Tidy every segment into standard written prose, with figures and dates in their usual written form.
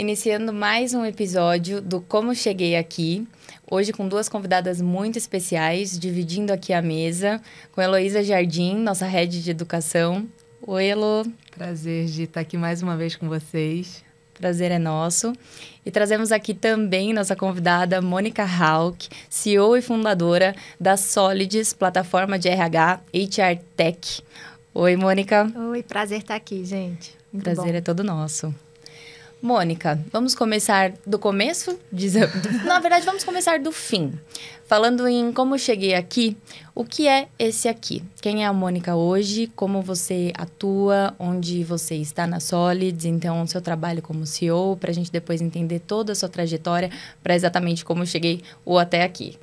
iniciando mais um episódio do Como Cheguei Aqui. Hoje com duas convidadas muito especiais, dividindo aqui a mesa, com Heloísa Jardim, nossa head de educação. Oi, Elo. Prazer de estar aqui mais uma vez com vocês. Prazer é nosso. E trazemos aqui também nossa convidada, Mônica Hauck, CEO e fundadora da Solids, plataforma de RH HR Tech. Oi, Mônica. Oi, prazer estar aqui, gente. Muito prazer bom. É todo nosso. Mônica, vamos começar do começo? Na verdade, vamos começar do fim. Falando em como cheguei aqui, o que é esse aqui? Quem é a Mônica hoje? Como você atua? Onde você está na Solids? Então, o seu trabalho como CEO, para a gente depois entender toda a sua trajetória, para exatamente como eu cheguei ou até aqui.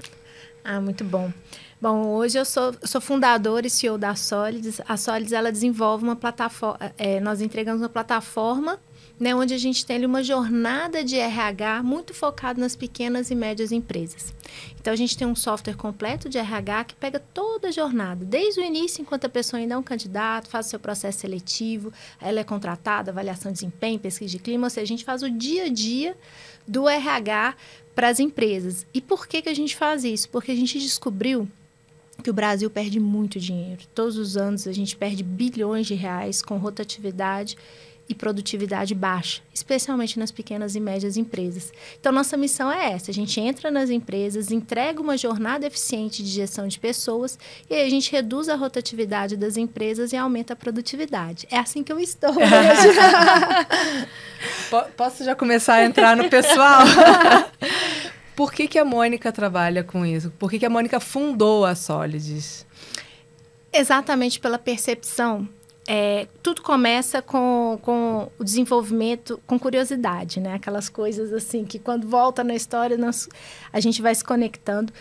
Muito bom. Bom, hoje eu sou fundadora e CEO da Solids. A Solids, ela desenvolve uma plataforma, nós entregamos uma plataforma, né, onde a gente tem ali uma jornada de RH muito focado nas pequenas e médias empresas. Então, a gente tem um software completo de RH que pega toda a jornada, desde o início, enquanto a pessoa ainda é um candidato, faz o seu processo seletivo, ela é contratada, avaliação de desempenho, pesquisa de clima, ou seja, a gente faz o dia a dia do RH para as empresas. E por que a gente faz isso? Porque a gente descobriu que o Brasil perde muito dinheiro. Todos os anos a gente perde bilhões de reais com rotatividade e produtividade baixa, especialmente nas pequenas e médias empresas. Então, nossa missão é essa. A gente entra nas empresas, entrega uma jornada eficiente de gestão de pessoas e aí a gente reduz a rotatividade das empresas e aumenta a produtividade. É assim que eu estou hoje. Posso já começar a entrar no pessoal? Por que a Mônica trabalha com isso? Por que a Mônica fundou a Solids? Exatamente pela percepção. Tudo começa com o desenvolvimento, com curiosidade, né? Aquelas coisas assim que quando volta na história a gente vai se conectando.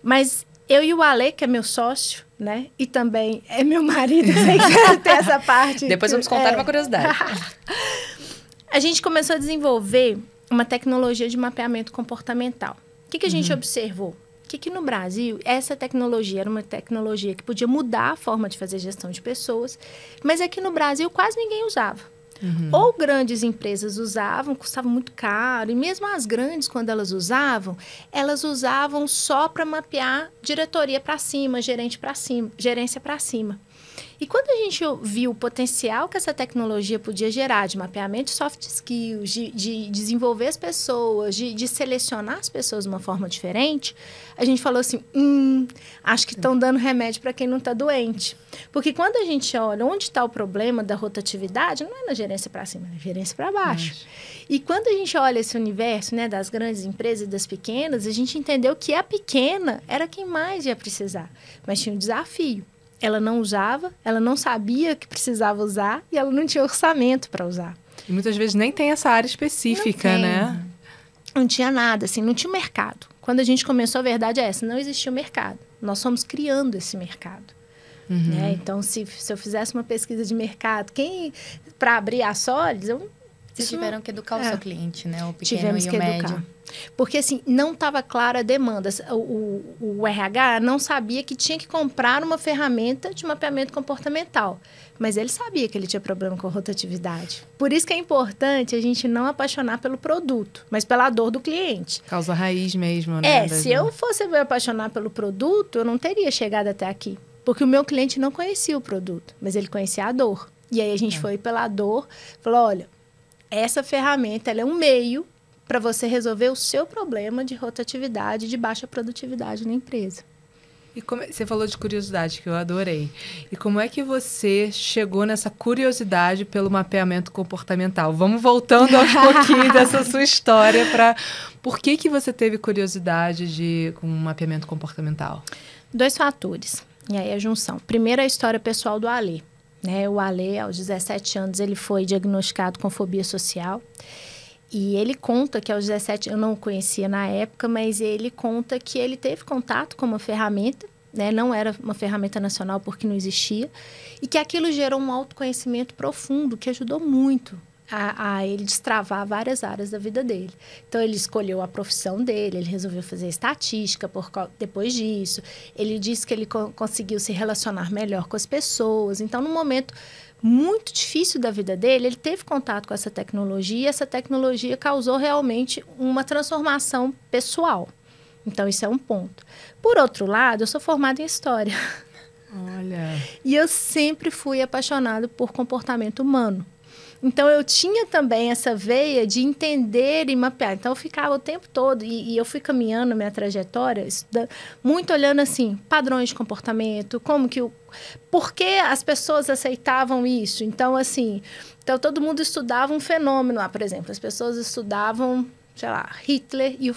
Mas eu e o Ale, que é meu sócio, né? E também é meu marido, sem ter essa parte. Depois vamos contar uma curiosidade. A gente começou a desenvolver uma tecnologia de mapeamento comportamental. O que a gente observou? Que no Brasil, essa tecnologia era uma tecnologia que podia mudar a forma de fazer gestão de pessoas, mas aqui no Brasil quase ninguém usava. Ou grandes empresas usavam, custava muito caro, e mesmo as grandes, quando elas usavam só para mapear diretoria para cima, gerência para cima. E quando a gente viu o potencial que essa tecnologia podia gerar de mapeamento de soft skills, de desenvolver as pessoas, de selecionar as pessoas de uma forma diferente, a gente falou assim, acho que estão dando remédio para quem não está doente. Porque quando a gente olha onde está o problema da rotatividade, não é na gerência para cima, é na gerência para baixo. E quando a gente olha esse universo, né, das grandes empresas e das pequenas, a gente entendeu que a pequena era quem mais ia precisar, mas tinha um desafio. Ela não usava, ela não sabia que precisava usar e ela não tinha orçamento para usar. E muitas vezes nem tem essa área específica, né? Não tinha nada, assim, não tinha mercado. Quando a gente começou, a verdade é essa, não existia o mercado. Nós fomos criando esse mercado. Né? Então, se eu fizesse uma pesquisa de mercado, para abrir a Solids, Vocês tiveram que educar o seu cliente, né? O pequeno Tivemos e o que médio. Educar. Porque, assim, não estava clara a demanda. O RH não sabia que tinha que comprar uma ferramenta de mapeamento comportamental. Mas ele sabia que ele tinha problema com rotatividade. Por isso que é importante a gente não apaixonar pelo produto, mas pela dor do cliente. Causa raiz mesmo, né? Se eu fosse me apaixonar pelo produto, eu não teria chegado até aqui. Porque o meu cliente não conhecia o produto, mas ele conhecia a dor. E aí a gente foi pela dor, falou, olha, essa ferramenta ela é um meio para você resolver o seu problema de rotatividade, de baixa produtividade na empresa. E você falou de curiosidade, que eu adorei. E como é que você chegou nessa curiosidade pelo mapeamento comportamental? Vamos voltando aos pouquinhos dessa sua história para... Por que você teve curiosidade com mapeamento comportamental? 2 fatores. E aí a junção. Primeiro, a história pessoal do Ale. Né? O Ale, aos 17 anos, ele foi diagnosticado com fobia social. E ele conta que aos 17, eu não o conhecia na época, mas ele conta que ele teve contato com uma ferramenta, né? Não era uma ferramenta nacional porque não existia, e que aquilo gerou um autoconhecimento profundo que ajudou muito a ele destravar várias áreas da vida dele. Então, ele escolheu a profissão dele, ele resolveu fazer estatística depois disso, ele disse que ele conseguiu se relacionar melhor com as pessoas. Então, num momento muito difícil da vida dele, ele teve contato com essa tecnologia e essa tecnologia causou realmente uma transformação pessoal. Então, isso é um ponto. Por outro lado, eu sou formada em História. Olha. E eu sempre fui apaixonada por comportamento humano. Então, eu tinha também essa veia de entender e mapear. Então, eu ficava o tempo todo, e eu fui caminhando a minha trajetória, muito olhando, assim, padrões de comportamento, por que as pessoas aceitavam isso. Então, assim, todo mundo estudava um fenômeno. Por exemplo, as pessoas estudavam, sei lá, Hitler e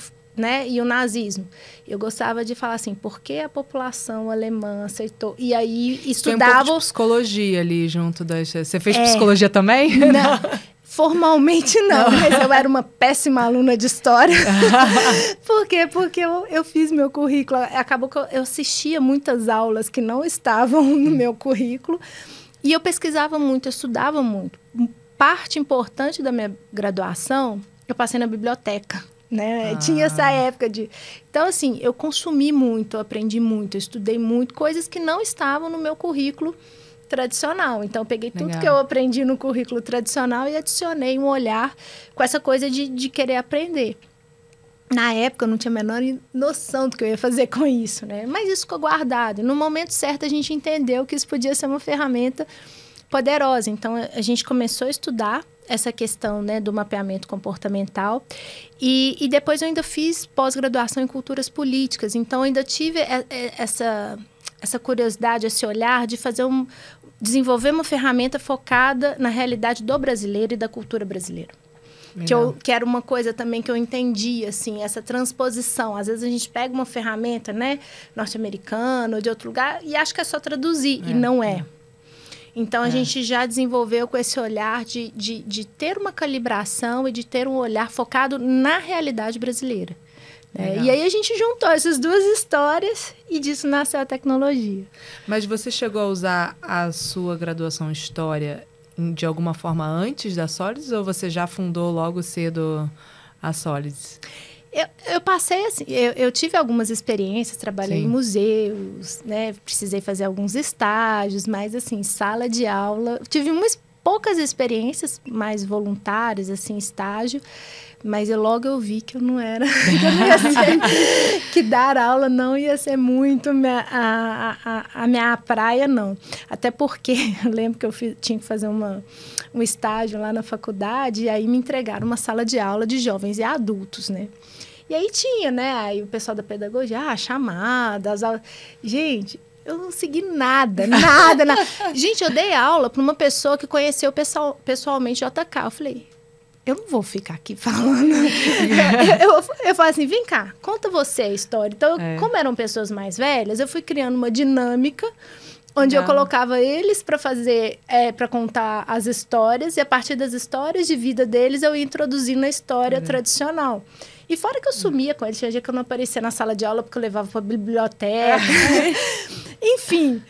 o nazismo. Eu gostava de falar assim, por que a população alemã aceitou? E aí estudava... Tem um pouco de psicologia ali junto das... Você fez psicologia também? Não, formalmente não, mas eu era uma péssima aluna de História. Por quê? Porque eu fiz meu currículo. Acabou que eu assistia muitas aulas que não estavam no meu currículo. E eu pesquisava muito, eu estudava muito. Parte importante da minha graduação, eu passei na biblioteca. Né? Tinha essa época de... Então, assim, eu consumi muito, eu aprendi muito, eu estudei muito, coisas que não estavam no meu currículo tradicional. Então, eu peguei tudo que eu aprendi no currículo tradicional e adicionei um olhar com essa coisa de querer aprender. Na época, eu não tinha a menor noção do que eu ia fazer com isso, né? Mas isso ficou guardado. No momento certo, a gente entendeu que isso podia ser uma ferramenta poderosa. Então, a gente começou a estudar essa questão, né, do mapeamento comportamental. E depois eu ainda fiz pós-graduação em culturas políticas. Então, eu ainda tive essa curiosidade, esse olhar de desenvolver uma ferramenta focada na realidade do brasileiro e da cultura brasileira. Que era uma coisa também que eu entendi, assim, essa transposição. Às vezes a gente pega uma ferramenta, né, norte-americana ou de outro lugar e acha que é só traduzir, e não é. Então, a gente já desenvolveu com esse olhar de ter uma calibração e de ter um olhar focado na realidade brasileira. E aí, a gente juntou essas duas histórias e disso nasceu a tecnologia. Mas você chegou a usar a sua graduação em História de alguma forma antes da Solids ou você já fundou logo cedo a Solids? Eu passei assim, eu tive algumas experiências, trabalhei em museus, né? Precisei fazer alguns estágios, mas assim, sala de aula, tive poucas experiências mais voluntárias, assim, estágio, mas logo eu vi que eu não ia ser, que dar aula não ia ser muito a minha praia, não. Até porque eu lembro que eu tinha que fazer um estágio lá na faculdade e aí me entregaram uma sala de aula de jovens e adultos, né? E aí tinha, né? Aí o pessoal da pedagogia, chamadas, aulas. Gente, eu não segui nada. Gente, eu dei aula para uma pessoa que conheceu pessoalmente o JK. Eu falei, eu não vou ficar aqui falando. eu falei assim, vem cá, conta você a história. Então, como eram pessoas mais velhas, eu fui criando uma dinâmica onde eu colocava eles para contar as histórias e a partir das histórias de vida deles eu ia introduzindo a história tradicional. E fora que eu sumia com eles, tinha dia que eu não aparecia na sala de aula porque eu levava para a biblioteca. Enfim,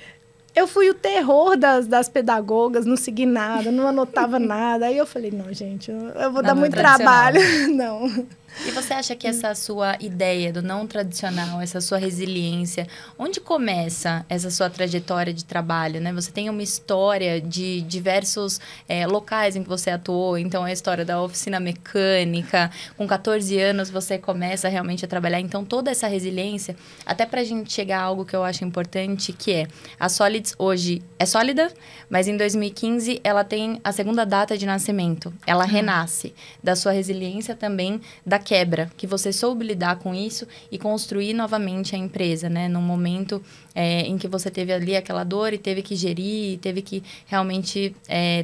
eu fui o terror das pedagogas, não segui nada, não anotava nada. Aí eu falei, não, gente, eu vou dar muito trabalho. Não. E você acha que essa sua ideia do não tradicional, essa sua resiliência, onde começa essa sua trajetória de trabalho, né? Você tem uma história de diversos locais em que você atuou, então a história da oficina mecânica, com 14 anos você começa realmente a trabalhar, então toda essa resiliência, até pra gente chegar a algo que eu acho importante, que é, a Solids hoje é sólida, mas em 2015 ela tem a segunda data de nascimento, ela renasce da sua resiliência também, da quebra, que você soube lidar com isso e construir novamente a empresa, né? Num momento em que você teve ali aquela dor e teve que gerir, teve que realmente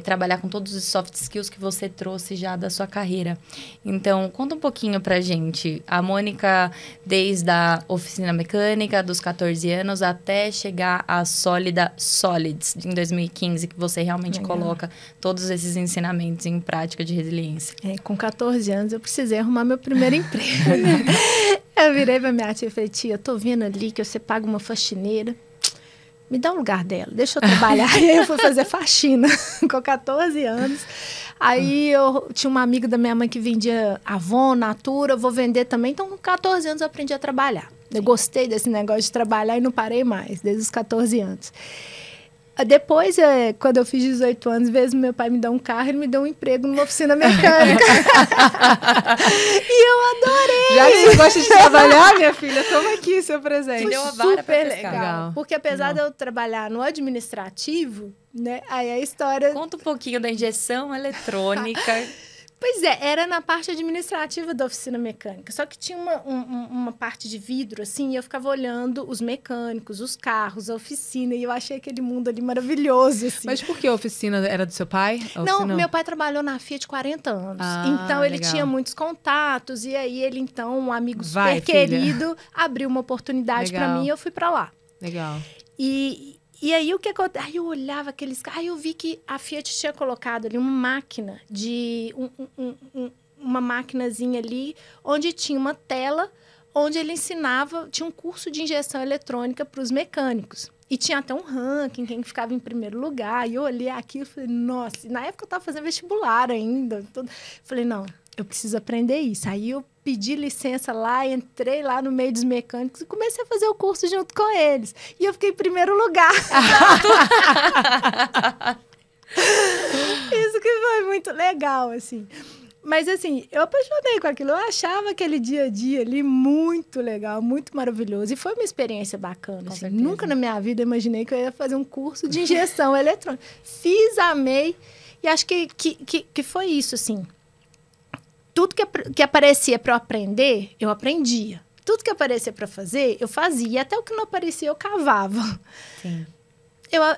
trabalhar com todos os soft skills que você trouxe já da sua carreira. Então, conta um pouquinho pra gente. A Mônica, desde a oficina mecânica, dos 14 anos, até chegar à sólida Solids, em 2015, que você realmente coloca todos esses ensinamentos em prática de resiliência. Com 14 anos, eu precisei arrumar meu primeiro emprego, né? Eu virei pra minha tia e falei, tia, eu tô vendo ali que você paga uma faxineira, me dá um lugar dela, deixa eu trabalhar. E aí eu fui fazer faxina com 14 anos. Aí eu tinha uma amiga da minha mãe que vendia Avon, Natura, eu vou vender também. Então, com 14 anos eu aprendi a trabalhar. Eu gostei desse negócio de trabalhar e não parei mais, desde os 14 anos. Depois, quando eu fiz 18 anos, mesmo meu pai me deu um carro, ele me deu um emprego numa oficina mecânica. E eu adorei. Já que você gosta de trabalhar, minha filha, toma aqui seu presente. Deu a vara pra super pescar. legal. Porque apesar de eu trabalhar no administrativo, né, aí a história... Conta um pouquinho da injeção eletrônica. Pois é, era na parte administrativa da oficina mecânica. Só que tinha uma parte de vidro, assim, e eu ficava olhando os mecânicos, os carros, a oficina, e eu achei aquele mundo ali maravilhoso, assim. Mas por que a oficina era do seu pai? Não, meu pai trabalhou na Fiat 40 anos. Então, ele legal. tinha muitos contatos. E aí, ele, então, um amigo super querido, abriu uma oportunidade para mim e eu fui para lá. Legal. E aí, o que aconteceu? Aí eu olhava aqueles carros, aí eu vi que a Fiat tinha colocado ali uma máquina uma maquinazinha ali, onde tinha uma tela, onde ele ensinava, tinha um curso de injeção eletrônica para os mecânicos. E tinha até um ranking, quem ficava em primeiro lugar. E eu olhei aquilo e falei, nossa, e na época eu estava fazendo vestibular ainda. Falei, não, eu preciso aprender isso. Aí eu pedi licença lá, entrei lá no meio dos mecânicos e comecei a fazer o curso junto com eles. E eu fiquei em primeiro lugar. Isso que foi muito legal, assim. Mas, assim, eu apaixonei com aquilo. Eu achava aquele dia a dia ali muito legal, muito maravilhoso. E foi uma experiência bacana, assim. Nunca na minha vida imaginei que eu ia fazer um curso de injeção eletrônica. Fiz, amei. E acho que foi isso, assim. Tudo que aparecia para eu aprender, eu aprendia. Tudo que aparecia para fazer, eu fazia. E até o que não aparecia, eu cavava. Sim.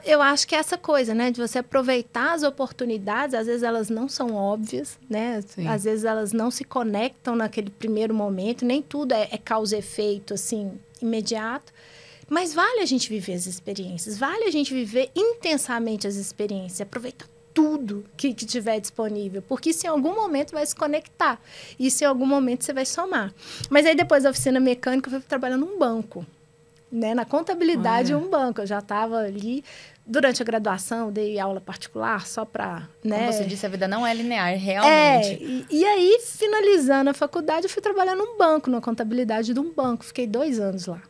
Eu acho que é essa coisa, né? De você aproveitar as oportunidades. Às vezes elas não são óbvias, né? Sim. Às vezes elas não se conectam naquele primeiro momento. Nem tudo é causa e efeito, assim, imediato. Mas vale a gente viver as experiências. Vale a gente viver intensamente as experiências. Aproveitar tudo que tiver disponível, porque isso em algum momento vai se conectar, isso em algum momento você vai somar. Mas aí depois da oficina mecânica eu fui trabalhar num banco, né? Na contabilidade de um banco. Eu já estava ali, durante a graduação, dei aula particular só para... né? Como você disse, a vida não é linear, realmente. E aí, finalizando a faculdade, eu fui trabalhar num banco, na contabilidade de um banco. Fiquei 2 anos lá.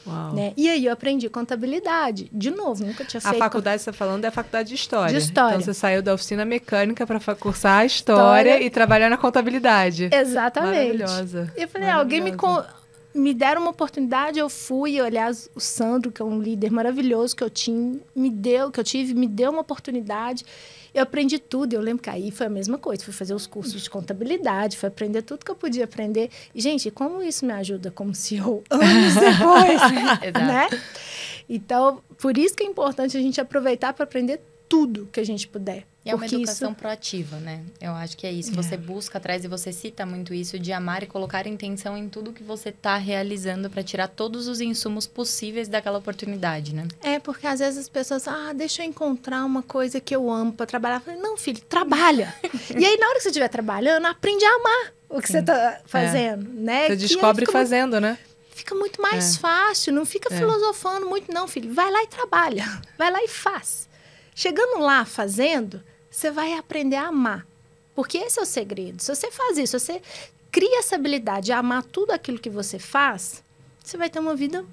Uau. Né? E aí eu aprendi contabilidade. De novo, nunca tinha feito... A faculdade que você está falando é a faculdade de História. De História. Então, você saiu da oficina mecânica para cursar a História e trabalhar na contabilidade. Exatamente. Maravilhosa. Eu falei, alguém me deram uma oportunidade, eu fui. Aliás, o Sandro, que é um líder maravilhoso que eu tive, me deu uma oportunidade. Eu aprendi tudo. Eu lembro que aí foi a mesma coisa. Fui fazer os cursos de contabilidade, fui aprender tudo que eu podia aprender. E, gente, como isso me ajuda como CEO anos depois, né? Então, por isso que é importante a gente aproveitar para aprender tudo que a gente puder. E é uma educação proativa, né? Eu acho que é isso. Você busca atrás, e você cita muito isso, de amar e colocar intenção em tudo que você está realizando para tirar todos os insumos possíveis daquela oportunidade, né? Porque às vezes as pessoas, deixa eu encontrar uma coisa que eu amo para trabalhar. Eu falei, não, filho, trabalha. E aí, na hora que você estiver trabalhando, aprende a amar o que você está fazendo, né? Você descobre fazendo, né? Fica muito mais fácil, não fica filosofando muito, não, filho. Vai lá e trabalha. Vai lá e faz. Chegando lá fazendo, você vai aprender a amar. Porque esse é o segredo. Se você faz isso, se você cria essa habilidade de amar tudo aquilo que você faz, você vai ter uma vida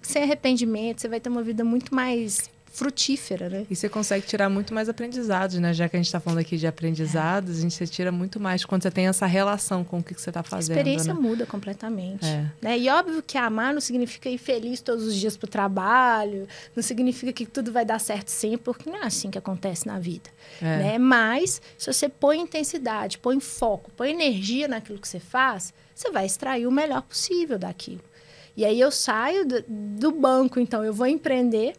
sem arrependimento, você vai ter uma vida muito mais frutífera, né? E você consegue tirar muito mais aprendizados, né? Já que a gente está falando aqui de aprendizados, você tira muito mais quando você tem essa relação com o que você está fazendo. A experiência né? muda completamente. Né? E óbvio que amar não significa ir feliz todos os dias pro trabalho, não significa que tudo vai dar certo sempre, porque não é assim que acontece na vida. Né? Mas, se você põe intensidade, põe foco, põe energia naquilo que você faz, você vai extrair o melhor possível daquilo. E aí eu saio do banco, então eu vou empreender,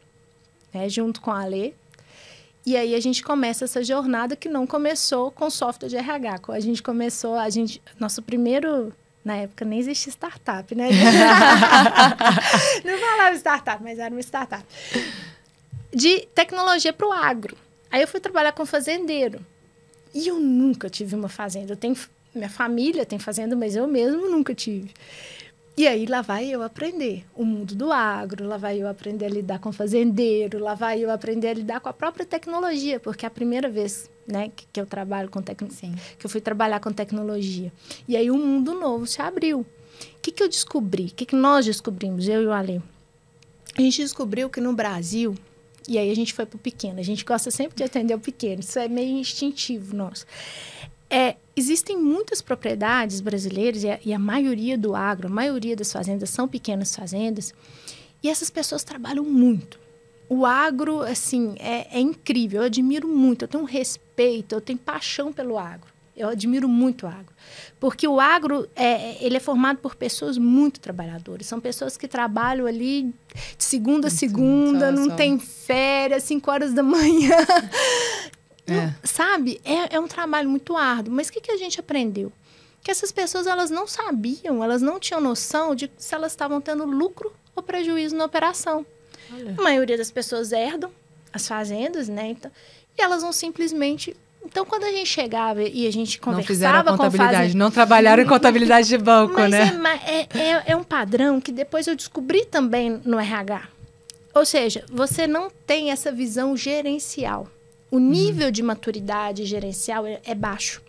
né, junto com a Alê. E aí a gente começa essa jornada que não começou com software de RH. A gente começou, nosso primeiro... Na época nem existia startup, né? Não falava startup, mas era uma startup. De tecnologia para o agro. Aí eu fui trabalhar com fazendeiro. E eu nunca tive uma fazenda. Minha família tem fazenda, mas eu mesmo nunca tive. E aí, lá vai eu aprender o mundo do agro, lá vai eu aprender a lidar com fazendeiro, lá vai eu aprender a lidar com a própria tecnologia, porque é a primeira vez, né, que eu trabalho com tecnologia, que eu fui trabalhar com tecnologia. E aí, um mundo novo se abriu. O que eu descobri? O que nós descobrimos, eu e o Alê? A gente descobriu que no Brasil, E aí a gente foi para o pequeno. A gente gosta sempre de atender o pequeno. Isso é meio instintivo nosso. Existem muitas propriedades brasileiras, e a maioria do agro, a maioria das fazendas são pequenas fazendas, e essas pessoas trabalham muito. O agro, assim, é incrível. Eu admiro muito, eu tenho um respeito, eu tenho paixão pelo agro. Eu admiro muito o agro. Porque o agro, ele é formado por pessoas muito trabalhadoras. São pessoas que trabalham ali de segunda a segunda, não tem férias, 5 horas da manhã. Sabe? É um trabalho muito árduo. Mas o que a gente aprendeu? Que essas pessoas, elas não sabiam, elas não tinham noção de se elas estavam tendo lucro ou prejuízo na operação. Olha. A maioria das pessoas herdam as fazendas, né? Então, e elas vão simplesmente... Então, quando a gente chegava e a gente conversava não fizeram a contabilidade, não trabalharam em contabilidade de banco, mas né? É um padrão que depois eu descobri também no RH. Ou seja, você não tem essa visão gerencial. O nível de maturidade gerencial é baixo.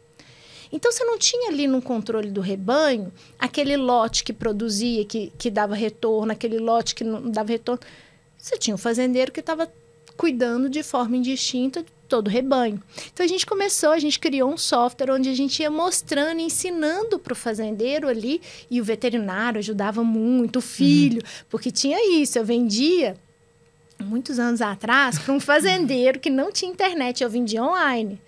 Então, você não tinha ali no controle do rebanho aquele lote que produzia, que dava retorno, aquele lote que não dava retorno. Você tinha um fazendeiro que estava cuidando de forma indistinta de todo o rebanho. Então, a gente criou um software onde a gente ia mostrando, ensinando para o fazendeiro ali, e o veterinário ajudava muito, o filho, porque tinha isso, eu vendia, muitos anos atrás, para um fazendeiro que não tinha internet, eu vendia online,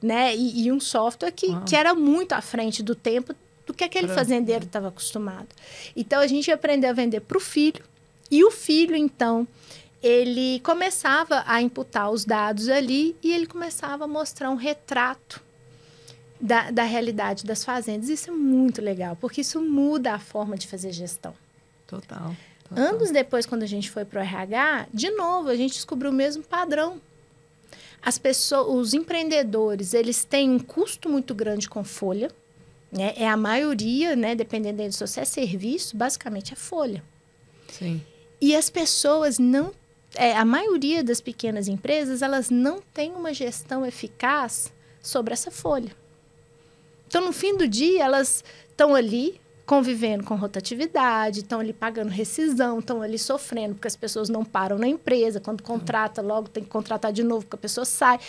né? E um software que era muito à frente do tempo do que aquele fazendeiro estava acostumado. Então, a gente aprendeu a vender para o filho, e o filho, então... ele começava a imputar os dados ali e ele começava a mostrar um retrato da realidade das fazendas. Isso é muito legal, porque isso muda a forma de fazer gestão. Total. Anos depois, quando a gente foi para o RH, de novo, a gente descobriu o mesmo padrão. As pessoas, os empreendedores, eles têm um custo muito grande com folha, né? É a maioria, né? Dependendo se você é serviço, basicamente é folha. Sim. E as pessoas não... a maioria das pequenas empresas, elas não têm uma gestão eficaz sobre essa folha. Então, no fim do dia, elas estão ali convivendo com rotatividade, estão ali pagando rescisão, estão ali sofrendo porque as pessoas não param na empresa. Quando contrata, logo tem que contratar de novo porque a pessoa sai.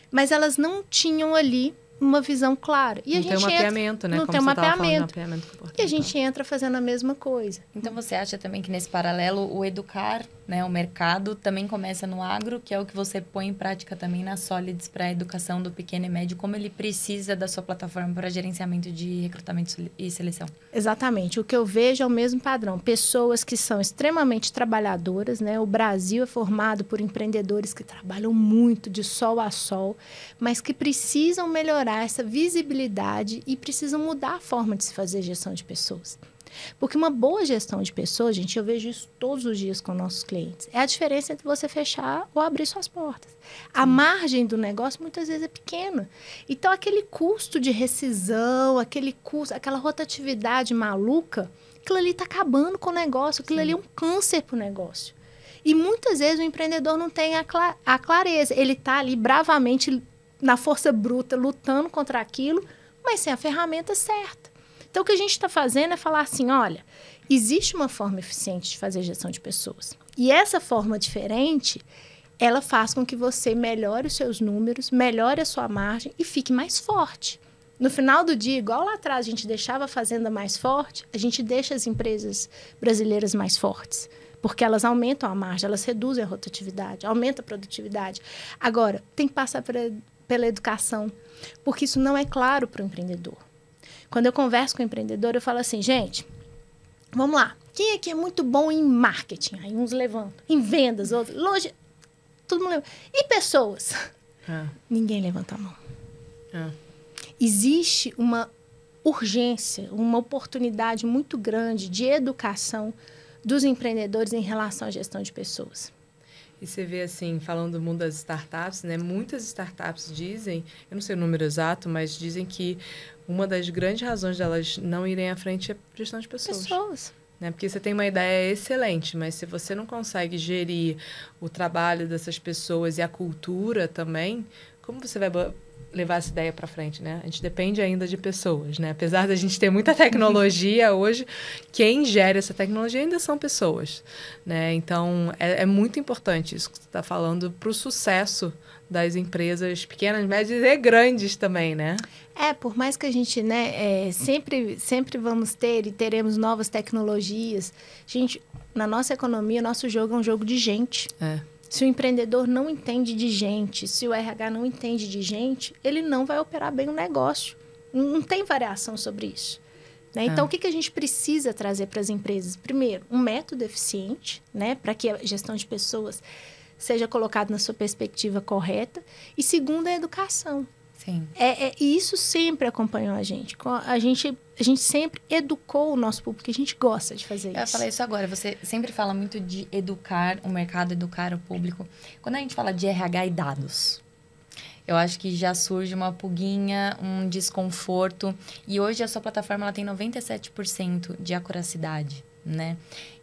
Mas elas não tinham ali uma visão clara. E não tem um mapeamento, né? Não Como tem um mapeamento. E a então. gente entra fazendo a mesma coisa. Então, você acha também que nesse paralelo, o educar, né, o mercado, também começa no agro, que é o que você põe em prática também na Solids para a educação do pequeno e médio, como ele precisa da sua plataforma para gerenciamento de recrutamento e seleção? Exatamente. O que eu vejo é o mesmo padrão. Pessoas que são extremamente trabalhadoras, né? O Brasil é formado por empreendedores que trabalham muito de sol a sol, mas que precisam melhorar essa visibilidade e precisam mudar a forma de se fazer gestão de pessoas. Porque uma boa gestão de pessoas, gente, eu vejo isso todos os dias com nossos clientes, é a diferença entre você fechar ou abrir suas portas. A margem do negócio muitas vezes é pequena. Então, aquele custo de rescisão, aquela rotatividade maluca, aquilo ali está acabando com o negócio, aquilo ali é um câncer para o negócio. E muitas vezes o empreendedor não tem a clareza. Ele está ali bravamente, na força bruta, lutando contra aquilo, mas sem a ferramenta certa. Então, o que a gente está fazendo é falar assim, olha, existe uma forma eficiente de fazer gestão de pessoas. E essa forma diferente, ela faz com que você melhore os seus números, melhore a sua margem e fique mais forte. No final do dia, igual lá atrás a gente deixava a fazenda mais forte, a gente deixa as empresas brasileiras mais fortes. Porque elas aumentam a margem, elas reduzem a rotatividade, aumentam a produtividade. Agora, tem que passar pela educação, porque isso não é claro para o empreendedor. Quando eu converso com o empreendedor, eu falo assim, gente, vamos lá, quem aqui é muito bom em marketing? Aí uns levantam, em vendas, outros, loja, todo mundo levanta. E pessoas? Ninguém levanta a mão. Existe uma urgência, uma oportunidade muito grande de educação dos empreendedores em relação à gestão de pessoas. E você vê, assim, falando do mundo das startups, né? Muitas startups dizem, eu não sei o número exato, mas dizem que uma das grandes razões delas não irem à frente é a gestão de pessoas. Né? Porque você tem uma ideia excelente, mas se você não consegue gerir o trabalho dessas pessoas e a cultura também, como você vai levar essa ideia para frente, né? A gente depende ainda de pessoas, né? Apesar da gente ter muita tecnologia hoje, quem gera essa tecnologia ainda são pessoas, né? Então, é muito importante isso que você está falando para o sucesso das empresas pequenas, médias e grandes também, né? Por mais que a gente, né, sempre vamos ter e teremos novas tecnologias, gente, na nossa economia, nosso jogo é um jogo de gente. Se o empreendedor não entende de gente, se o RH não entende de gente, ele não vai operar bem o negócio. Não tem variação sobre isso. Né? Então, o que a gente precisa trazer para as empresas? Primeiro, um método eficiente, né, para que a gestão de pessoas seja colocada na sua perspectiva correta. E segundo, a educação. Sim. E isso sempre acompanhou a gente. A gente sempre educou o nosso público, a gente gosta de fazer isso. Eu ia falar isso agora. Você sempre fala muito de educar o mercado, educar o público. Quando a gente fala de RH e dados, eu acho que já surge uma pulguinha, um desconforto. E hoje a sua plataforma ela tem 97% de acuracidade, né?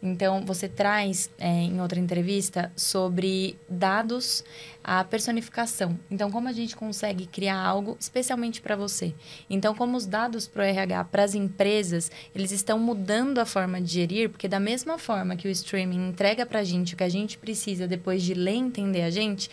Então, você traz, em outra entrevista, sobre dados, a personificação. Então, como a gente consegue criar algo especialmente para você? Então, como os dados para o RH, para as empresas, eles estão mudando a forma de gerir, porque da mesma forma que o streaming entrega para a gente o que a gente precisa depois de ler e entender a gente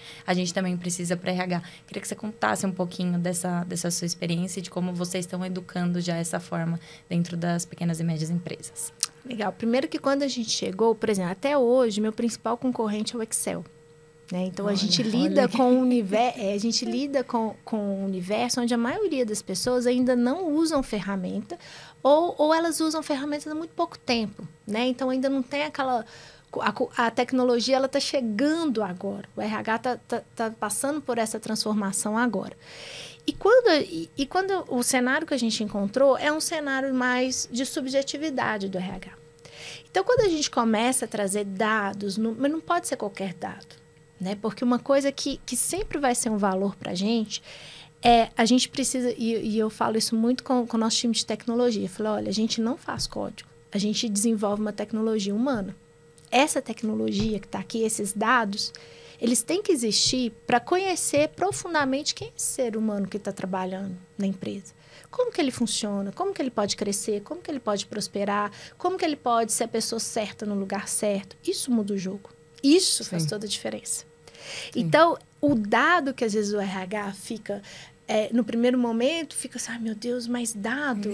também precisa para RH. Queria que você contasse um pouquinho dessa sua experiência e de como vocês estão educando já essa forma dentro das pequenas e médias empresas. Legal. Primeiro que quando a gente chegou, por exemplo, até hoje, meu principal concorrente é o Excel. Né? Então, a gente lida com o universo onde a maioria das pessoas ainda não usam ferramenta ou elas usam ferramentas há muito pouco tempo. Né? Então, ainda não tem aquela... A tecnologia ela está chegando agora. O RH está passando por essa transformação agora. E quando o cenário que a gente encontrou é um cenário mais de subjetividade do RH. Então, quando a gente começa a trazer dados, mas não pode ser qualquer dado, né? Porque uma coisa que sempre vai ser um valor para a gente precisa, e eu falo isso muito com o nosso time de tecnologia, eu falo, olha, a gente não faz código, a gente desenvolve uma tecnologia humana. Essa tecnologia que está aqui, esses dados, eles têm que existir para conhecer profundamente quem é esse ser humano que está trabalhando na empresa. Como que ele funciona, como que ele pode crescer, como que ele pode prosperar, como que ele pode ser a pessoa certa no lugar certo. Isso muda o jogo. Isso faz toda a diferença. Sim. Então, o dado que às vezes o RH fica... no primeiro momento, fica assim, meu Deus, mas dado...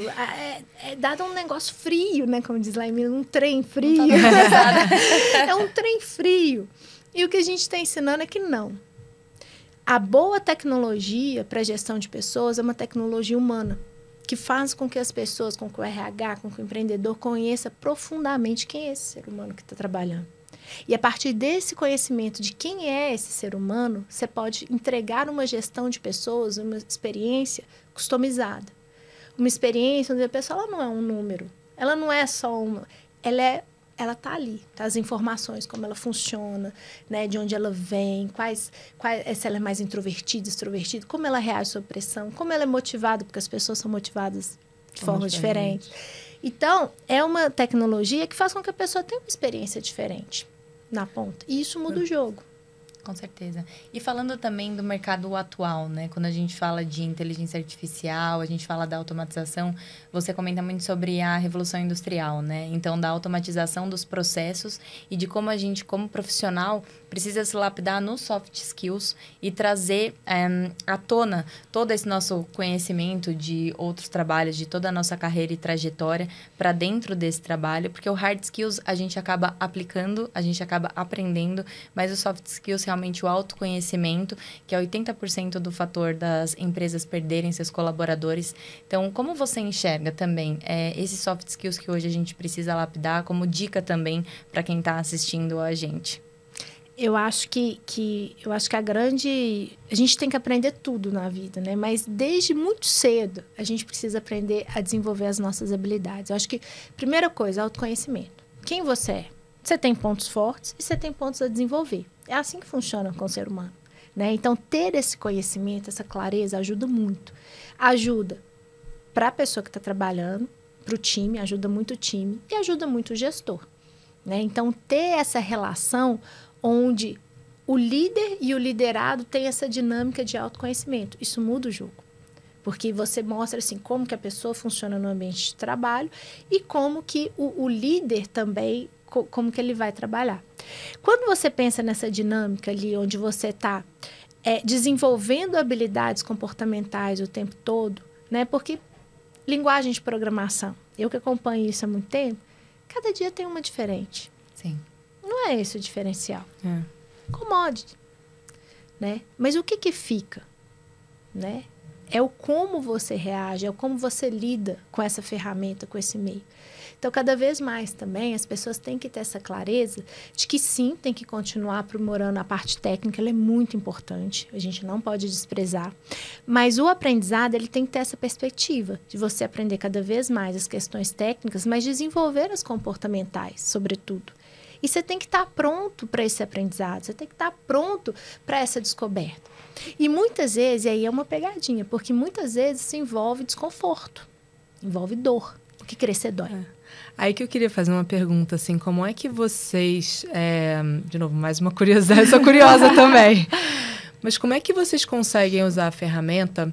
dado é um negócio frio, né? Como diz lá em Minas, um trem frio. É um trem frio. E o que a gente está ensinando é que não. A boa tecnologia para a gestão de pessoas é uma tecnologia humana, que faz com que as pessoas, com que o RH, com que o empreendedor conheça profundamente quem é esse ser humano que está trabalhando. E a partir desse conhecimento de quem é esse ser humano, você pode entregar uma gestão de pessoas, uma experiência customizada. Uma experiência onde a pessoa ela não é um número, ela não é só uma... Ela está ali, tá? As informações, como ela funciona, né? De onde ela vem, se ela é mais introvertida, extrovertida, como ela reage sob pressão, como ela é motivada, porque as pessoas são motivadas de forma diferente. Então, é uma tecnologia que faz com que a pessoa tenha uma experiência diferente na ponta. E isso muda o jogo. Com certeza. E falando também do mercado atual, né? Quando a gente fala de inteligência artificial, a gente fala da automatização, você comenta muito sobre a revolução industrial, né? Então, da automatização dos processos e de como a gente, como profissional, precisa se lapidar nos soft skills e trazer à tona todo esse nosso conhecimento de outros trabalhos, de toda a nossa carreira e trajetória para dentro desse trabalho, porque o hard skills a gente acaba aplicando, a gente acaba aprendendo, mas os soft skills realmente o autoconhecimento, que é 80% do fator das empresas perderem seus colaboradores. Então, como você enxerga também esses soft skills que hoje a gente precisa lapidar como dica também para quem está assistindo a gente? Eu acho que a gente tem que aprender tudo na vida, né? Mas desde muito cedo a gente precisa aprender a desenvolver as nossas habilidades. Eu acho que primeira coisa, autoconhecimento. Quem você é? Você tem pontos fortes e você tem pontos a desenvolver. É assim que funciona com o ser humano, né? Então, ter esse conhecimento, essa clareza ajuda muito. Ajuda para a pessoa que está trabalhando, para o time, ajuda muito o time e ajuda muito o gestor, né? Então, ter essa relação onde o líder e o liderado têm essa dinâmica de autoconhecimento. Isso muda o jogo. Porque você mostra assim, como que a pessoa funciona no ambiente de trabalho e como que o líder também, como que ele vai trabalhar. Quando você pensa nessa dinâmica ali, onde você está desenvolvendo habilidades comportamentais o tempo todo, né? Porque linguagem de programação, eu que acompanho isso há muito tempo, cada dia tem uma diferente. Sim. Não é esse o diferencial. Commodity, né? Mas o que fica, né? É o como você reage, é o como você lida com essa ferramenta, com esse meio. Então, cada vez mais também, as pessoas têm que ter essa clareza de que sim, tem que continuar aprimorando a parte técnica, ela é muito importante, a gente não pode desprezar. Mas o aprendizado, ele tem que ter essa perspectiva de você aprender cada vez mais as questões técnicas, mas desenvolver as comportamentais, sobretudo. E você tem que estar pronto para esse aprendizado, você tem que estar pronto para essa descoberta. E muitas vezes, e aí é uma pegadinha, porque muitas vezes isso envolve desconforto, envolve dor, porque crescer dói. Aí que eu queria fazer uma pergunta, assim, como é que vocês... de novo, mais uma curiosidade, eu sou curiosa também. Mas como é que vocês conseguem usar a ferramenta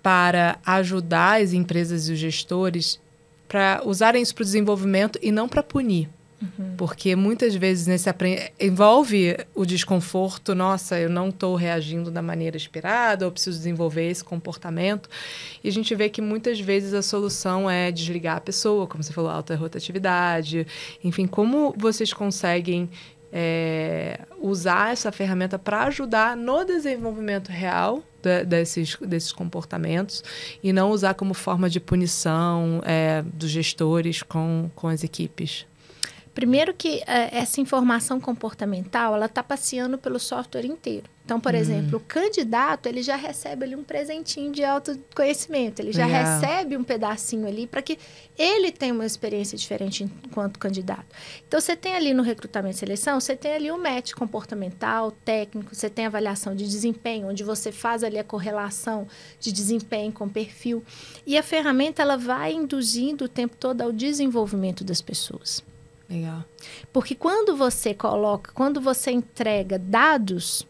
para ajudar as empresas e os gestores para usarem isso para o desenvolvimento e não para punir? Porque muitas vezes envolve o desconforto, nossa, eu não estou reagindo da maneira esperada, eu preciso desenvolver esse comportamento. E a gente vê que muitas vezes a solução é desligar a pessoa, como você falou, alta rotatividade. Enfim, como vocês conseguem usar essa ferramenta para ajudar no desenvolvimento real desses comportamentos e não usar como forma de punição dos gestores com as equipes? Primeiro que essa informação comportamental, ela está passeando pelo software inteiro. Então, por exemplo, o candidato, ele já recebe ali um presentinho de autoconhecimento. Ele já recebe um pedacinho ali para que ele tenha uma experiência diferente enquanto candidato. Então, você tem ali no recrutamento e seleção, você tem ali o match comportamental, técnico, você tem avaliação de desempenho, onde você faz ali a correlação de desempenho com perfil. E a ferramenta, ela vai induzindo o tempo todo ao desenvolvimento das pessoas. Legal. Porque quando você entrega dados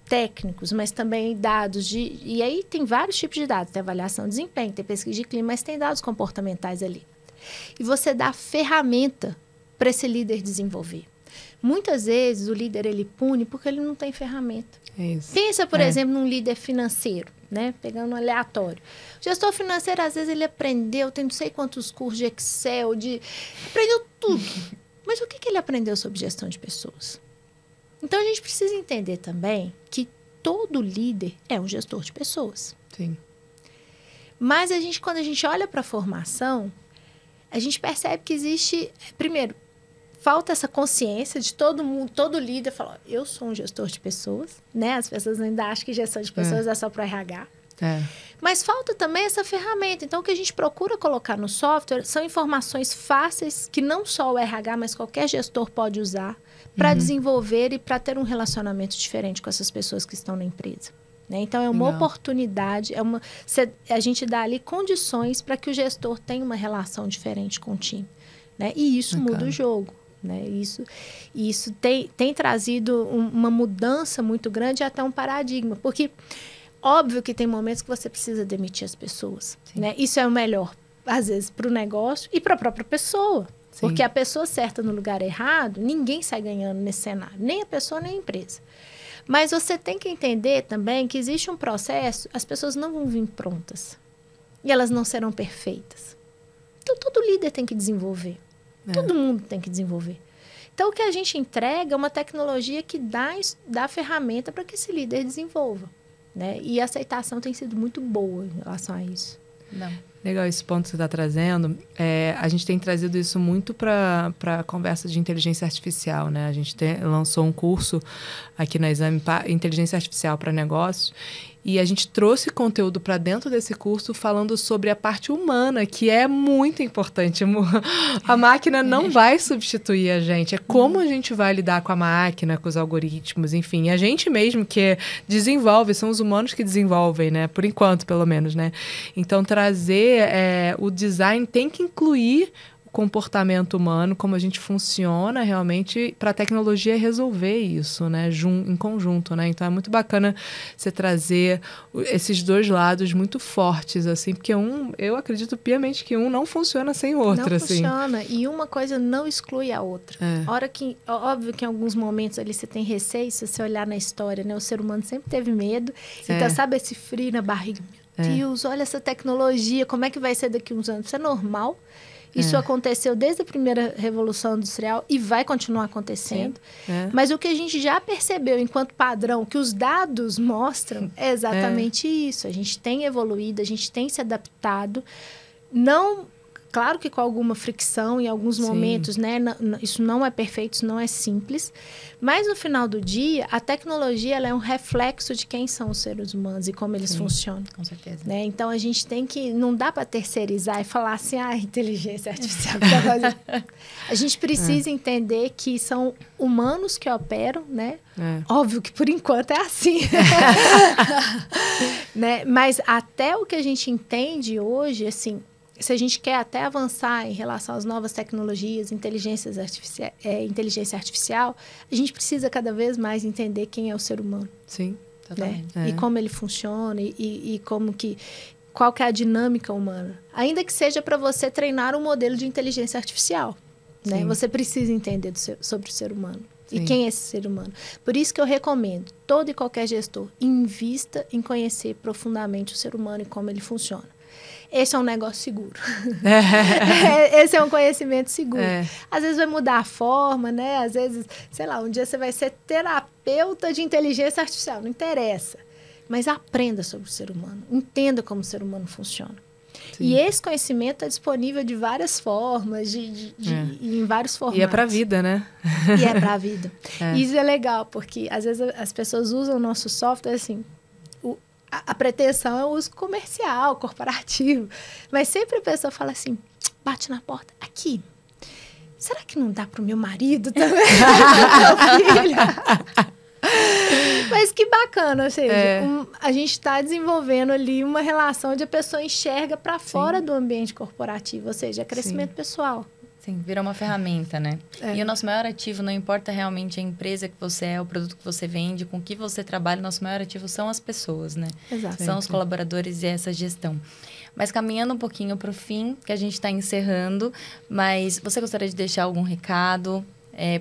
técnicos, mas também dados de... E aí tem vários tipos de dados. Tem avaliação de desempenho, tem pesquisa de clima, mas tem dados comportamentais ali. E você dá ferramenta para esse líder desenvolver. Muitas vezes o líder, ele pune porque ele não tem ferramenta. Isso. Pensa, por exemplo, num líder financeiro, né? Pegando um aleatório. O gestor financeiro, às vezes, ele aprendeu, tem não sei quantos cursos de Excel, aprendeu tudo. Mas o que ele aprendeu sobre gestão de pessoas? Então, a gente precisa entender também que todo líder é um gestor de pessoas. Sim. Mas quando a gente olha para a formação, a gente percebe que existe... Primeiro, falta essa consciência de todo mundo, todo líder falar, eu sou um gestor de pessoas, né? As pessoas ainda acham que gestão de pessoas é só para RH. Mas falta também essa ferramenta. Então, o que a gente procura colocar no software são informações fáceis que não só o RH, mas qualquer gestor pode usar para desenvolver e para ter um relacionamento diferente com essas pessoas que estão na empresa. Né? Então, é uma oportunidade, a gente dá ali condições para que o gestor tenha uma relação diferente com o time. Né? E isso muda o jogo. Né? Isso tem trazido uma mudança muito grande e até um paradigma. Porque... Óbvio que tem momentos que você precisa demitir as pessoas. Né? Isso é o melhor, às vezes, para o negócio e para a própria pessoa. Sim. Porque a pessoa certa no lugar errado, ninguém sai ganhando nesse cenário. Nem a pessoa, nem a empresa. Mas você tem que entender também que existe um processo, as pessoas não vão vir prontas. E elas não serão perfeitas. Então, todo líder tem que desenvolver. Todo mundo tem que desenvolver. Então, o que a gente entrega é uma tecnologia que dá ferramenta para que esse líder desenvolva. Né? E a aceitação tem sido muito boa em relação a isso. Legal esse ponto que você está trazendo. A gente tem trazido isso muito para a conversa de inteligência artificial. Né? A gente lançou um curso aqui na Exame, Inteligência Artificial para Negócios, e a gente trouxe conteúdo para dentro desse curso falando sobre a parte humana, que é muito importante. A máquina não vai substituir a gente. É como a gente vai lidar com a máquina, com os algoritmos, enfim. A gente mesmo que desenvolve, são os humanos que desenvolvem, né? Por enquanto, pelo menos, né? Então, trazer o design tem que incluir comportamento humano, como a gente funciona realmente, para a tecnologia resolver isso, né? Em conjunto, né? Então é muito bacana você trazer esses dois lados muito fortes, assim, porque eu acredito piamente que um não funciona sem o outro, não assim. funciona, e uma coisa não exclui a outra. Óbvio que em alguns momentos ali você tem receio, se você olhar na história, né? O ser humano sempre teve medo. Então, sabe esse frio na barriga? Meu Deus, olha essa tecnologia, como é que vai ser daqui a uns anos? Isso é normal. Isso aconteceu desde a primeira Revolução Industrial e vai continuar acontecendo. Mas o que a gente já percebeu enquanto padrão, que os dados mostram, é exatamente isso. A gente tem evoluído, a gente tem se adaptado. Não... Claro que com alguma fricção em alguns momentos, né? Isso não é perfeito, isso não é simples. Mas, no final do dia, a tecnologia ela é um reflexo de quem são os seres humanos e como eles funcionam. Com certeza. Né? Então, a gente tem que... Não dá para terceirizar e falar assim, inteligência artificial. A gente precisa entender que são humanos que operam, né? Óbvio que, por enquanto, é assim. Né? Mas até o que a gente entende hoje, assim... Se a gente quer até avançar em relação às novas tecnologias, inteligência artificial, a gente precisa cada vez mais entender quem é o ser humano. Sim, totalmente. Né? E como ele funciona e qual que é a dinâmica humana. Ainda que seja para você treinar um modelo de inteligência artificial. Né? Você precisa entender sobre o ser humano. Sim. E quem é esse ser humano. Por isso que eu recomendo, todo e qualquer gestor, invista em conhecer profundamente o ser humano e como ele funciona. Esse é um negócio seguro. Esse é um conhecimento seguro. Às vezes vai mudar a forma, né? Às vezes, sei lá, um dia você vai ser terapeuta de inteligência artificial. Não interessa. Mas aprenda sobre o ser humano. Entenda como o ser humano funciona. Sim. E esse conhecimento é disponível de várias formas, em vários formatos. E é para a vida, né? E é para a vida. E isso é legal, porque às vezes as pessoas usam o nosso software assim... A pretensão é o uso comercial, corporativo. Mas sempre a pessoa fala assim, bate na porta, aqui, será que não dá para o meu marido também? Meu filho? Mas que bacana, ou seja, a gente está desenvolvendo ali uma relação onde a pessoa enxerga para fora do ambiente corporativo, ou seja, é crescimento pessoal. Sim, vira uma ferramenta, né? E o nosso maior ativo, não importa realmente a empresa que você é, o produto que você vende, com que você trabalha, o nosso maior ativo são as pessoas, né? Exato. São os colaboradores e essa gestão. Mas caminhando um pouquinho para o fim, que a gente está encerrando, mas você gostaria de deixar algum recado,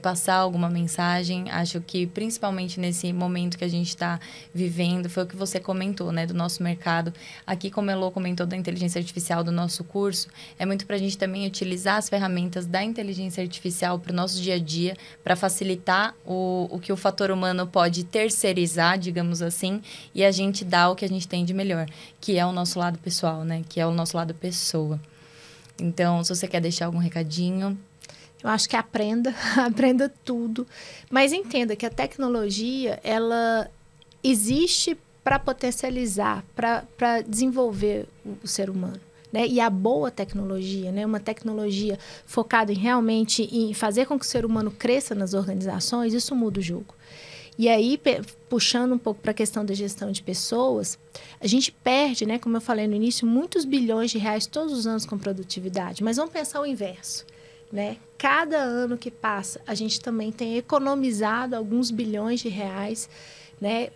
passar alguma mensagem? Acho que principalmente nesse momento que a gente está vivendo, foi o que você comentou, né, do nosso mercado. Aqui, como a Elô comentou da inteligência artificial do nosso curso, é muito para a gente também utilizar as ferramentas da inteligência artificial para o nosso dia a dia, para facilitar o que o fator humano pode terceirizar, digamos assim, e a gente dá o que a gente tem de melhor, que é o nosso lado pessoal, né, que é o nosso lado pessoa. Então, se você quer deixar algum recadinho... Eu acho que aprenda tudo. Mas entenda que a tecnologia, ela existe para potencializar, para desenvolver o ser humano. Né? E a boa tecnologia, né? Uma tecnologia focada realmente em fazer com que o ser humano cresça nas organizações, isso muda o jogo. E aí, puxando um pouco para a questão da gestão de pessoas, a gente perde, né, como eu falei no início, muitos bilhões de reais todos os anos com produtividade. Mas vamos pensar o inverso. Né? Cada ano que passa, a gente também tem economizado alguns bilhões de reais, né?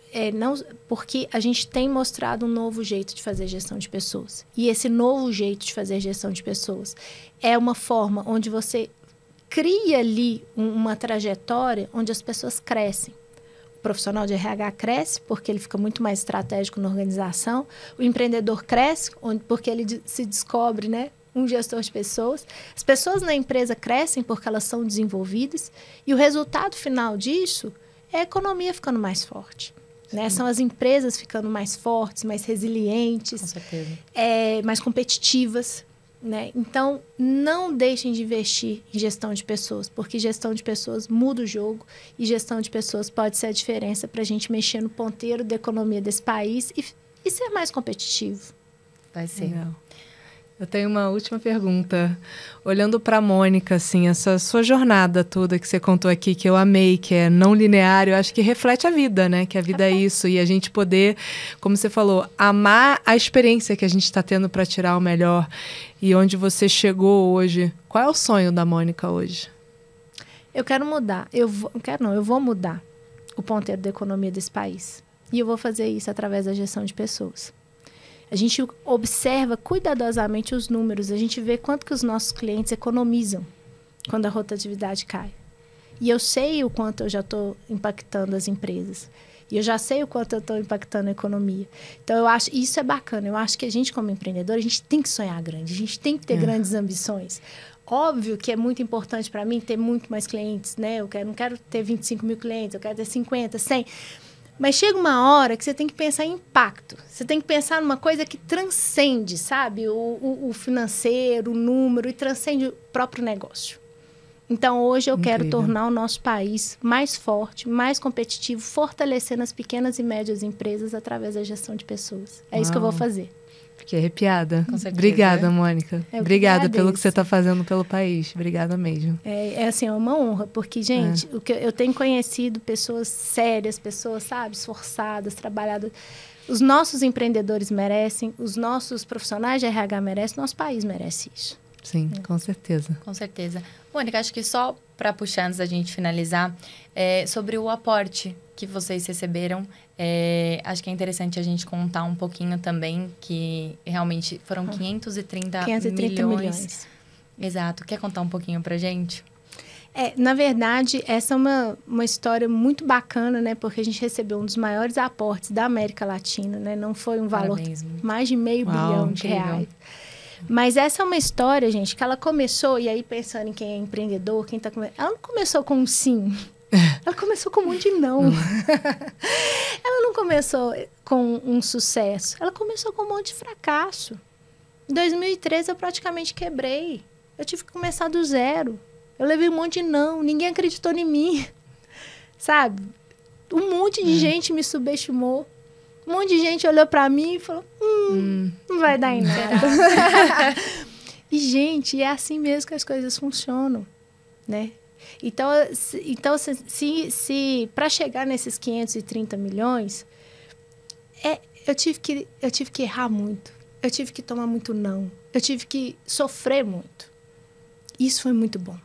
Porque a gente tem mostrado um novo jeito de fazer gestão de pessoas. E esse novo jeito de fazer gestão de pessoas é uma forma onde você cria ali uma trajetória onde as pessoas crescem. O profissional de RH cresce porque ele fica muito mais estratégico na organização. O empreendedor cresce porque ele se descobre, né? Um gestor de pessoas. As pessoas na empresa crescem porque elas são desenvolvidas e o resultado final disso é a economia ficando mais forte. Né? São as empresas ficando mais fortes, mais resilientes, com certeza. Mais competitivas. Né? Então, não deixem de investir em gestão de pessoas, porque gestão de pessoas muda o jogo e gestão de pessoas pode ser a diferença para a gente mexer no ponteiro da economia desse país e ser mais competitivo. Vai ser. Legal. Eu tenho uma última pergunta. Olhando para a Mônica, assim, essa sua jornada toda que você contou aqui, que eu amei, que é não linear, eu acho que reflete a vida, né? Que a vida é isso. E a gente poder, como você falou, amar a experiência que a gente está tendo para tirar o melhor. E onde você chegou hoje. Qual é o sonho da Mônica hoje? Eu quero mudar. Eu vou mudar o ponteiro da economia desse país. E eu vou fazer isso através da gestão de pessoas. A gente observa cuidadosamente os números, a gente vê quanto que os nossos clientes economizam quando a rotatividade cai. E eu sei o quanto eu já estou impactando as empresas. E eu já sei o quanto eu estou impactando a economia. Então, eu acho isso é bacana. Eu acho que a gente, como empreendedor, a gente tem que sonhar grande. A gente tem que ter grandes ambições. Óbvio que é muito importante para mim ter muito mais clientes, né? Não quero ter 25 mil clientes, eu quero ter 50, 100. Mas chega uma hora que você tem que pensar em impacto. Você tem que pensar numa coisa que transcende, sabe? O financeiro, o número, e transcende o próprio negócio. Então, hoje eu quero tornar o nosso país mais forte, mais competitivo, fortalecendo as pequenas e médias empresas através da gestão de pessoas. É isso que eu vou fazer. Fiquei arrepiada. Com certeza. Obrigada, Mônica. Obrigada pelo que você está agradeço. fazendo pelo país. Obrigada mesmo. É assim, é uma honra, porque, gente, o que eu tenho conhecido pessoas sérias, pessoas, sabe, esforçadas, trabalhadas. Os nossos empreendedores merecem, os nossos profissionais de RH merecem, nosso país merece isso. Sim, com certeza. Com certeza. Mônica, acho que só para puxar antes da gente finalizar, sobre o aporte que vocês receberam, acho que é interessante a gente contar um pouquinho também, que realmente foram 530 milhões. Exato. Quer contar um pouquinho pra gente? Na verdade, essa é uma história muito bacana, né? Porque a gente recebeu um dos maiores aportes da América Latina, né? Não foi um valor, Parabéns. mais de meio bilhão de incrível. reais. Mas essa é uma história, gente, que ela começou, e aí pensando em quem é empreendedor, quem tá começando, ela não começou com um sim. Ela começou com um monte de não. Ela não começou com um sucesso. Ela começou com um monte de fracasso. Em 2013, eu praticamente quebrei. Eu tive que começar do zero. Eu levei um monte de não. Ninguém acreditou em mim. Sabe? Um monte de gente me subestimou. Um monte de gente olhou pra mim e falou, não vai dar em nada. E, gente, é assim mesmo que as coisas funcionam, né? Então se para chegar nesses 530 milhões, eu tive que errar muito. Eu tive que tomar muito não. Eu tive que sofrer muito. Isso foi muito bom.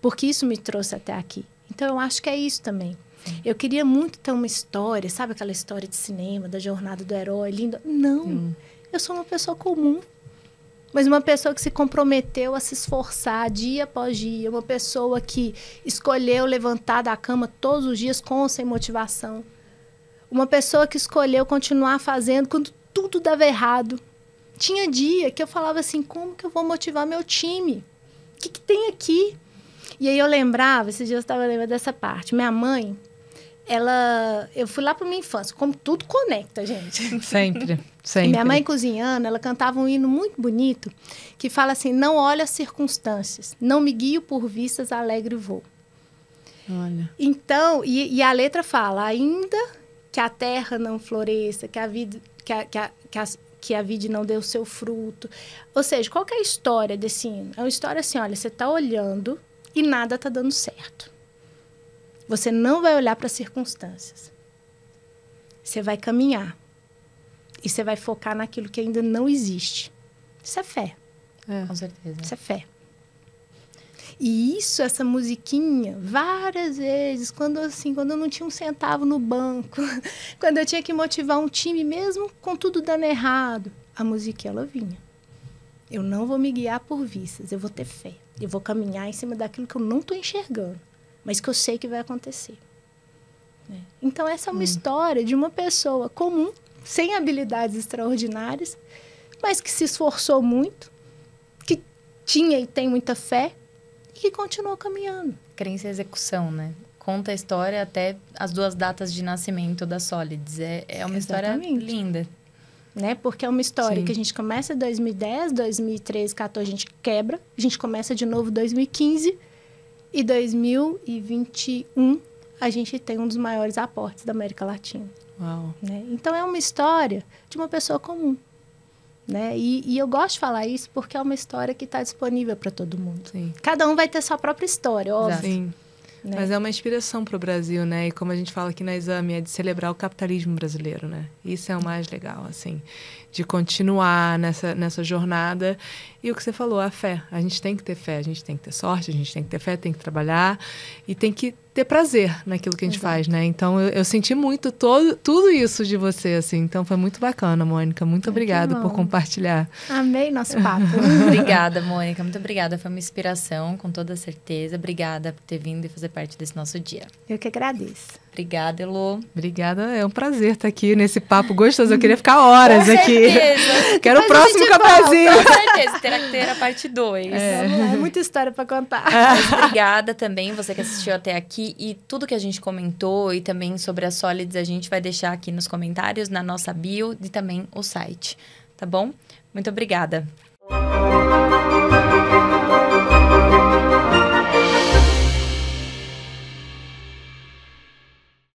Porque isso me trouxe até aqui. Então, eu acho que é isso também. Eu queria muito ter uma história, sabe aquela história de cinema, da jornada do herói, linda? Não, eu sou uma pessoa comum. Mas uma pessoa que se comprometeu a se esforçar dia após dia. Uma pessoa que escolheu levantar da cama todos os dias com ou sem motivação. Uma pessoa que escolheu continuar fazendo quando tudo dava errado. Tinha dia que eu falava assim, como que eu vou motivar meu time? O que tem aqui? E aí eu lembrava, esses dias eu estava lembrando dessa parte. Minha mãe, eu fui lá para minha infância, como tudo conecta, gente. Sempre. E minha mãe cozinhando, ela cantava um hino muito bonito, que fala assim, não olho as circunstâncias, não me guio por vistas, alegre vou. Olha. Então, e a letra fala, ainda que a terra não floresça, que a vida, que a vide não dê o seu fruto. Ou seja, qual que é a história desse hino? É uma história assim, olha, você está olhando e nada está dando certo. Você não vai olhar para as circunstâncias. Você vai caminhar. E você vai focar naquilo que ainda não existe. Isso é fé. Com certeza. Isso é fé. E isso, essa musiquinha, várias vezes, quando eu não tinha um centavo no banco, quando eu tinha que motivar um time, mesmo com tudo dando errado, a musiquinha, ela vinha. Eu não vou me guiar por vistas, eu vou ter fé. Eu vou caminhar em cima daquilo que eu não estou enxergando, mas que eu sei que vai acontecer. Então, essa é uma história de uma pessoa comum, sem habilidades extraordinárias, mas que se esforçou muito, que tinha e tem muita fé, e que continuou caminhando. Crença e execução, né? Conta a história até as 2 datas de nascimento da Solids. É uma história linda. Né? Porque é uma história que a gente começa em 2010, 2013, 2014 a gente quebra, a gente começa de novo em 2015 e 2021 a gente tem um dos maiores aportes da América Latina. Uau. Né? Então é uma história de uma pessoa comum. né? E eu gosto de falar isso porque é uma história que está disponível para todo mundo. Sim. Cada um vai ter sua própria história, óbvio. Sim. Né? Mas é uma inspiração para o Brasil, né? E como a gente fala aqui na Exame, é de celebrar o capitalismo brasileiro, né? Isso é o mais legal, assim, de continuar nessa jornada. E o que você falou, a fé. A gente tem que ter fé, a gente tem que ter sorte, a gente tem que ter fé, tem que trabalhar e tem que ter prazer naquilo que a gente faz, né? Então, eu senti muito tudo isso de você, assim. Então, foi muito bacana, Mônica. Muito obrigada por compartilhar. Amei nosso papo. Obrigada, Mônica. Muito obrigada. Foi uma inspiração, com toda certeza. Obrigada por ter vindo e fazer parte desse nosso dia. Eu que agradeço. Obrigada, Elô. Obrigada. É um prazer estar aqui nesse papo gostoso. Eu queria ficar horas aqui. Certeza. Quero o próximo cafezinho. Com certeza. Terá que ter a parte 2. É muita história para contar. Mas obrigada também, você que assistiu até aqui. E tudo que a gente comentou e também sobre a Solids, a gente vai deixar aqui nos comentários, na nossa bio e também o site. Tá bom? Muito obrigada.